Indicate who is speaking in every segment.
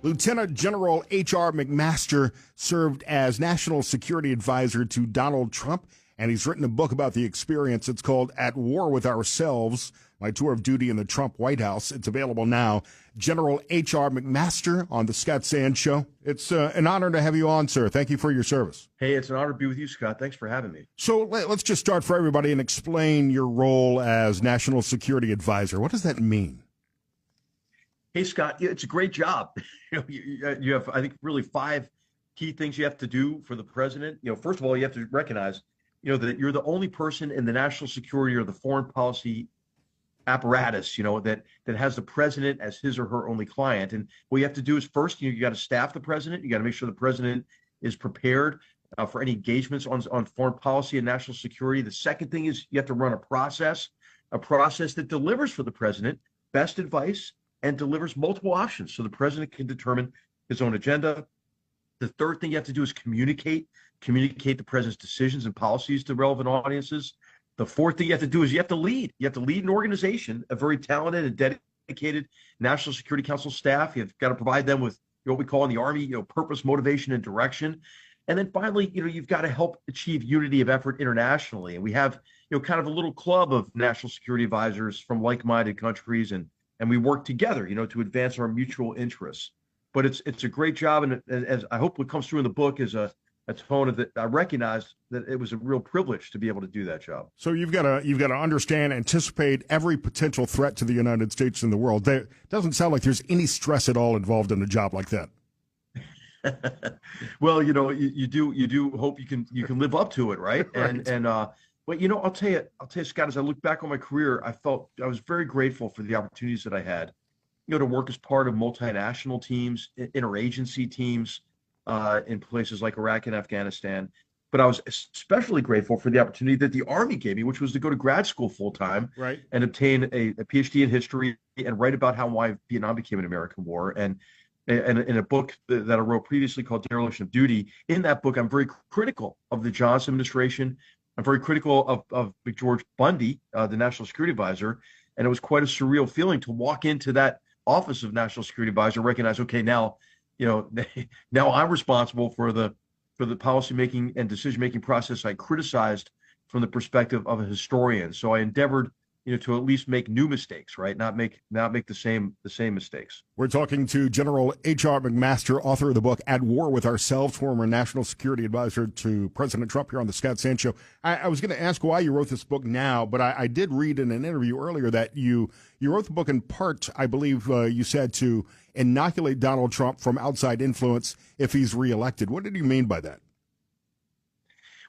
Speaker 1: Lieutenant General H.R. McMaster served as National Security Advisor to Donald Trump, and he's written a book about the experience. It's called At War with Ourselves, My Tour of Duty in the Trump White House. It's available now. General H.R. McMaster on the Scott Sands Show. It's an honor to have you on, sir. Thank you for your service.
Speaker 2: Hey, it's an honor to be with you, Scott. Thanks for having me.
Speaker 1: So let's just start for everybody and explain your role as National Security Advisor. What does that mean?
Speaker 2: Hey, Scott, it's a great job. You have, I think, really 5 key things you have to do for the president. First of all, you have to recognize, that you're the only person in the national security or the foreign policy apparatus, that has the president as his or her only client. And what you have to do is first, you got to staff the president. You got to make sure the president is prepared for any engagements on foreign policy and national security. The second thing is you have to run a process that delivers for the president best advice and delivers multiple options so the president can determine his own agenda. The third thing you have to do is communicate the president's decisions and policies to relevant audiences. The fourth thing you have to do is you have to lead. You have to lead an organization, a very talented and dedicated National Security Council staff. You've got to provide them with what we call in the Army, purpose, motivation, and direction. And then finally, you've got to help achieve unity of effort internationally. And we have, kind of a little club of national security advisors from like-minded countries, and we work together, to advance our mutual interests. But it's a great job, and as I hope what comes through in the book is a tone of that I recognize that it was a real privilege to be able to do that job.
Speaker 1: So you've got to understand, anticipate every potential threat to the United States and the world. There doesn't sound like there's any stress at all involved in a job like that.
Speaker 2: Well, you do hope you can live up to it, right?
Speaker 1: Right.
Speaker 2: But I'll tell you, Scott, as I look back on my career, I was very grateful for the opportunities that I had, to work as part of multinational teams, interagency teams in places like Iraq and Afghanistan. But I was especially grateful for the opportunity that the Army gave me, which was to go to grad school full time,
Speaker 1: right,
Speaker 2: and obtain a PhD in history and write about why Vietnam became an American war. And in a book that I wrote previously called Dereliction of Duty, in that book, I'm very critical of the Johnson administration. I'm very critical of George Bundy, the National Security Advisor, and it was quite a surreal feeling to walk into that office of National Security Advisor, recognize, okay, now I'm responsible for the policymaking and decision-making process I criticized from the perspective of a historian. So I endeavored, to at least make new mistakes, right? Not make the same mistakes.
Speaker 1: We're talking to General H.R. McMaster, author of the book At War with Ourselves, former National Security Advisor to President Trump, here on the Scott Sands Show. I was going to ask why you wrote this book now, but I did read in an interview earlier that you wrote the book in part, I believe you said, to inoculate Donald Trump from outside influence if he's reelected. What did you mean by that?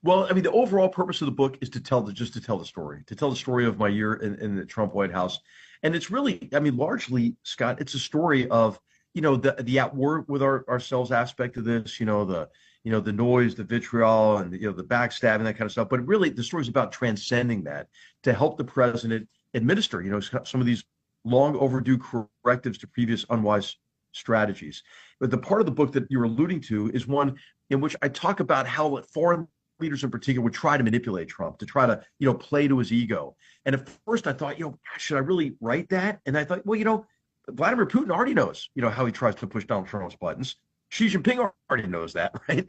Speaker 2: Well, I mean, the overall purpose of the book is to tell the story of my year in the Trump White House. And it's really, I mean, largely, Scott, it's a story of, the at war with ourselves aspect of this, the noise, the vitriol, and the backstabbing, that kind of stuff. But really, the story is about transcending that to help the president administer, some of these long overdue correctives to previous unwise strategies. But the part of the book that you're alluding to is one in which I talk about how foreign leaders in particular would try to manipulate Trump, to try to, play to his ego. And at first I thought, should I really write that? And I thought, well, Vladimir Putin already knows, how he tries to push Donald Trump's buttons. Xi Jinping already knows that, right?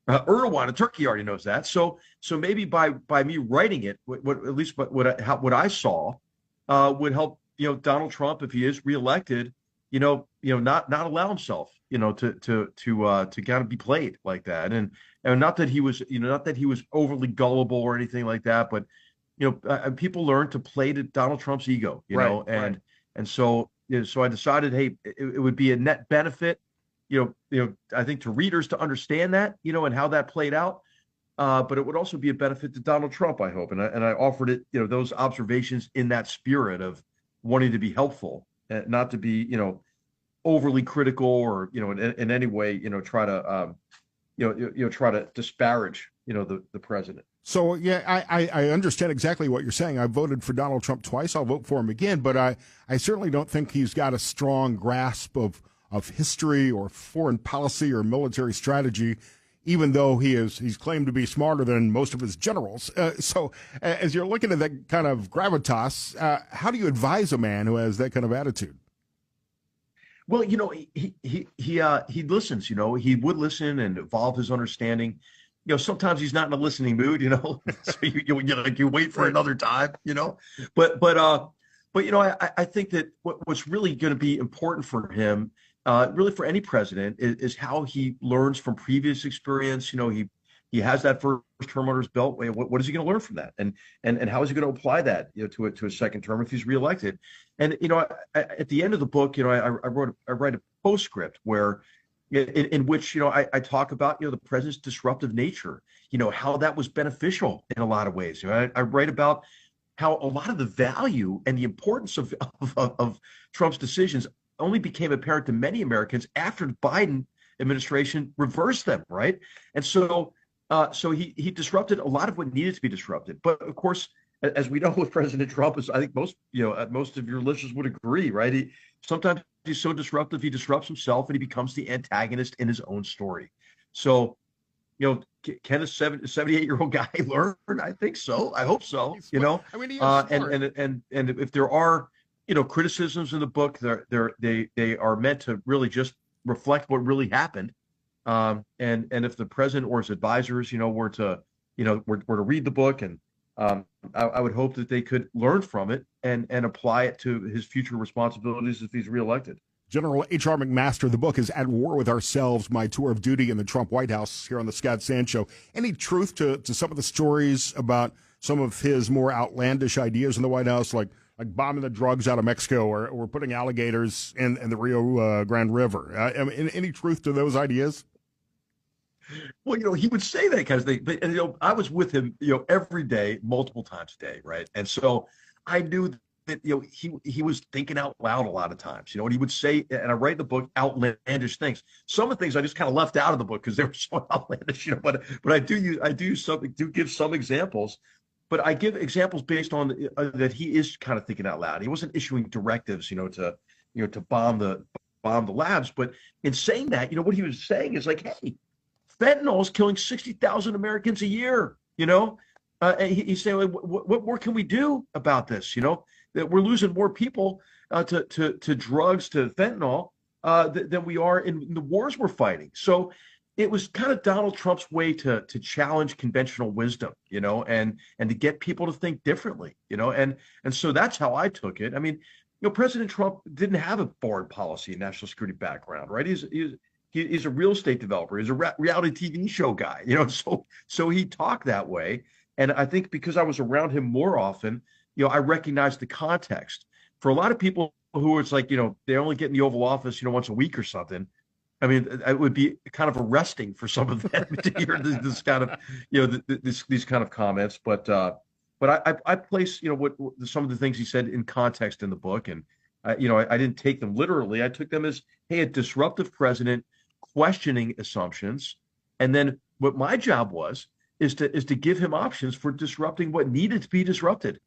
Speaker 2: Erdogan in Turkey already knows that. So maybe by me writing it, what I saw would help, Donald Trump, if he is reelected, not allow himself, to kind of be played like that. And not that he was overly gullible or anything like that, but people learn to play to Donald Trump's ego, and so I decided, hey, it would be a net benefit, I think, to readers to understand that, and how that played out. But it would also be a benefit to Donald Trump, I hope. And I offered it, those observations in that spirit of wanting to be helpful, not to be, overly critical or, in any way, try to disparage, the president.
Speaker 1: So, yeah, I understand exactly what you're saying. I voted for Donald Trump twice. I'll vote for him again. But I certainly don't think he's got a strong grasp of history or foreign policy or military strategy, even though he's claimed to be smarter than most of his generals. So as you're looking at that kind of gravitas, how do you advise a man who has that kind of attitude?
Speaker 2: Well, he listens. He would listen and evolve his understanding. Sometimes he's not in a listening mood. So you wait for
Speaker 1: Right.
Speaker 2: another time. But I think that what's really going to be important for him, really for any president, is how he learns from previous experience. He has that first term under his belt. What is he going to learn from that, and how is he going to apply that to a second term if he's reelected? And at the end of the book, I write a postscript where in which I talk about the president's disruptive nature, how that was beneficial in a lot of ways. I write about how a lot of the value and the importance of Trump's decisions only became apparent to many Americans after the Biden administration reversed them, right? And so he disrupted a lot of what needed to be disrupted. But of course, as we know with President Trump, is I think most of your listeners would agree, right? Sometimes he's so disruptive, he disrupts himself and he becomes the antagonist in his own story. So, can a 78-year-old guy learn? I think so. I hope so.
Speaker 1: I mean, he is
Speaker 2: And
Speaker 1: smart.
Speaker 2: and if there are criticisms in the book, they are meant to really just reflect what really happened. And if the president or his advisors, were to read the book, and I would hope that they could learn from it and apply it to his future responsibilities if he's reelected.
Speaker 1: General H.R. McMaster, the book is At War with Ourselves, My Tour of Duty in the Trump White House, here on the Scott Sand Show. Any truth to some of the stories about some of his more outlandish ideas in the White House, like bombing the drugs out of Mexico or putting alligators in the Rio Grande River? I mean, any truth to those ideas?
Speaker 2: Well, he would say that kind of thing, but I was with him, every day, multiple times a day, right? And so I knew that he was thinking out loud a lot of times, and he would say, and I write in the book outlandish things. Some of the things I just kind of left out of the book because they were so outlandish, but I do give some examples, but I give examples based on that he is kind of thinking out loud. He wasn't issuing directives, to bomb the labs, but in saying that, what he was saying is like, hey, fentanyl is killing 60,000 Americans a year. And he's saying, what more can we do about this? That we're losing more people to drugs, to fentanyl, than we are in the wars we're fighting. So it was kind of Donald Trump's way to challenge conventional wisdom, and to get people to think differently, and so that's how I took it. I mean, President Trump didn't have a foreign policy and national security background, right? He's a real estate developer. He's a reality TV show guy, so he talked that way. And I think because I was around him more often, I recognized the context. For a lot of people who it's like, they only get in the Oval Office, once a week or something. I mean, it would be kind of arresting for some of them to hear this kind of, these kind of comments. But I place, what some of the things he said in context in the book, and I didn't take them literally. I took them as, hey, a disruptive president questioning assumptions, and then what my job is to give him options for disrupting what needed to be disrupted.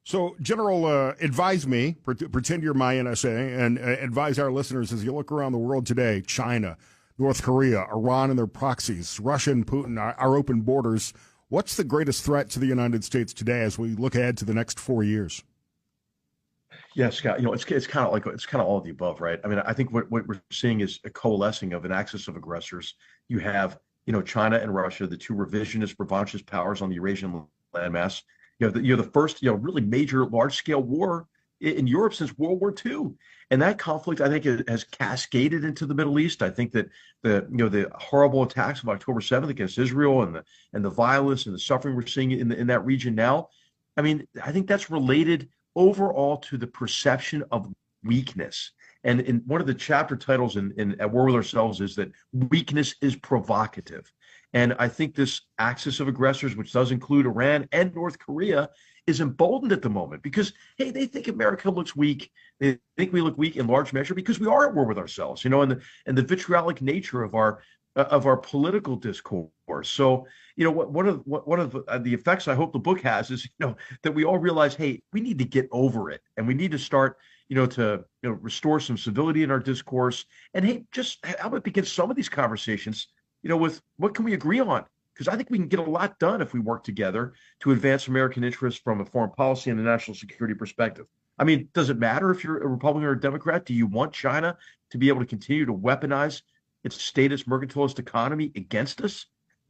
Speaker 1: So, General, advise me, pretend you're my NSA, and advise our listeners as you look around the world today: China, North Korea, Iran and their proxies, Russia and Putin, our open borders. What's the greatest threat to the United States today as we look ahead to the next 4 years?
Speaker 2: Yeah, Scott, it's kind of all of the above, right? I mean, I think what we're seeing is a coalescing of an axis of aggressors. You have, China and Russia, the two revisionist, revanchist powers on the Eurasian landmass. You're the first, really major, large-scale war in Europe since World War II, and that conflict, I think, has cascaded into the Middle East. I think that the horrible attacks of October 7th against Israel and the violence and the suffering we're seeing in that region now. I mean, I think that's related overall to the perception of weakness. And in one of the chapter titles in At War with Ourselves is that weakness is provocative. And I think this axis of aggressors, which does include Iran and North Korea, is emboldened at the moment because, hey, they think America looks weak. They think we look weak in large measure because we are at war with ourselves, and the vitriolic nature of our political discourse. So, one of the effects I hope the book has is, that we all realize, hey, we need to get over it, and we need to start, to restore some civility in our discourse. And hey, just how about begin some of these conversations, with what can we agree on? Because I think we can get a lot done if we work together to advance American interests from a foreign policy and a national security perspective. I mean, does it matter if you're a Republican or a Democrat? Do you want China to be able to continue to weaponize its statist mercantilist economy against us?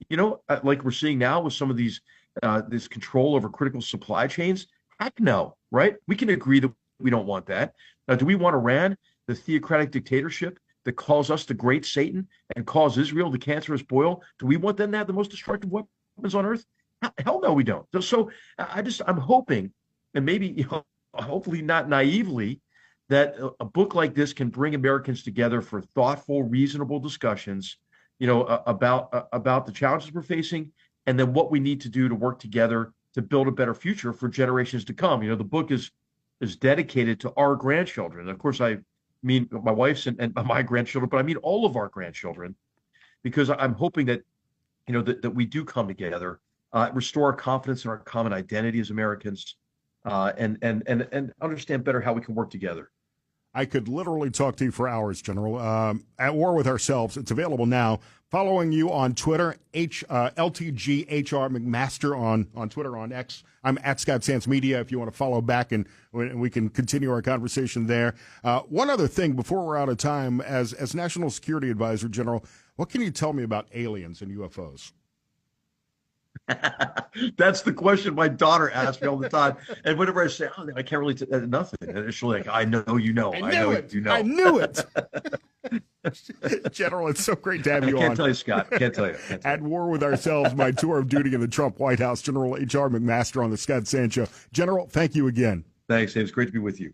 Speaker 2: Like we're seeing now with some of this control over critical supply chains. Heck no, right? We can agree that we don't want that. Now, do we want Iran, the theocratic dictatorship that calls us the great Satan and calls Israel the cancerous boil? Do we want them to have the most destructive weapons on earth? Hell no, we don't. So I'm hoping, and maybe hopefully not naively, that a book like this can bring Americans together for thoughtful, reasonable discussions, about the challenges we're facing, and then what we need to do to work together to build a better future for generations to come. The book is dedicated to our grandchildren. Of course, I mean my wife's and my grandchildren, but I mean all of our grandchildren, because I'm hoping that that we do come together, restore our confidence in our common identity as Americans, and understand better how we can work together.
Speaker 1: I could literally talk to you for hours, General. At War with Ourselves. It's available now. Following you on Twitter, LTGHR McMaster on Twitter, on X. I'm at Scott Sands Media if you want to follow back, and we can continue our conversation there. One other thing before we're out of time, as National Security Advisor, General, what can you tell me about aliens and UFOs?
Speaker 2: That's the question my daughter asks me all the time. And whenever I say, I can't really nothing. And she's like, I know you know.
Speaker 1: I know it. General, it's so great to have you on.
Speaker 2: I can't tell you, Scott. Can't tell you.
Speaker 1: At War with Ourselves, my tour of duty in the Trump White House. General H.R. McMaster on the Scott Sands Show. General, thank you again.
Speaker 2: Thanks. It was great to be with you.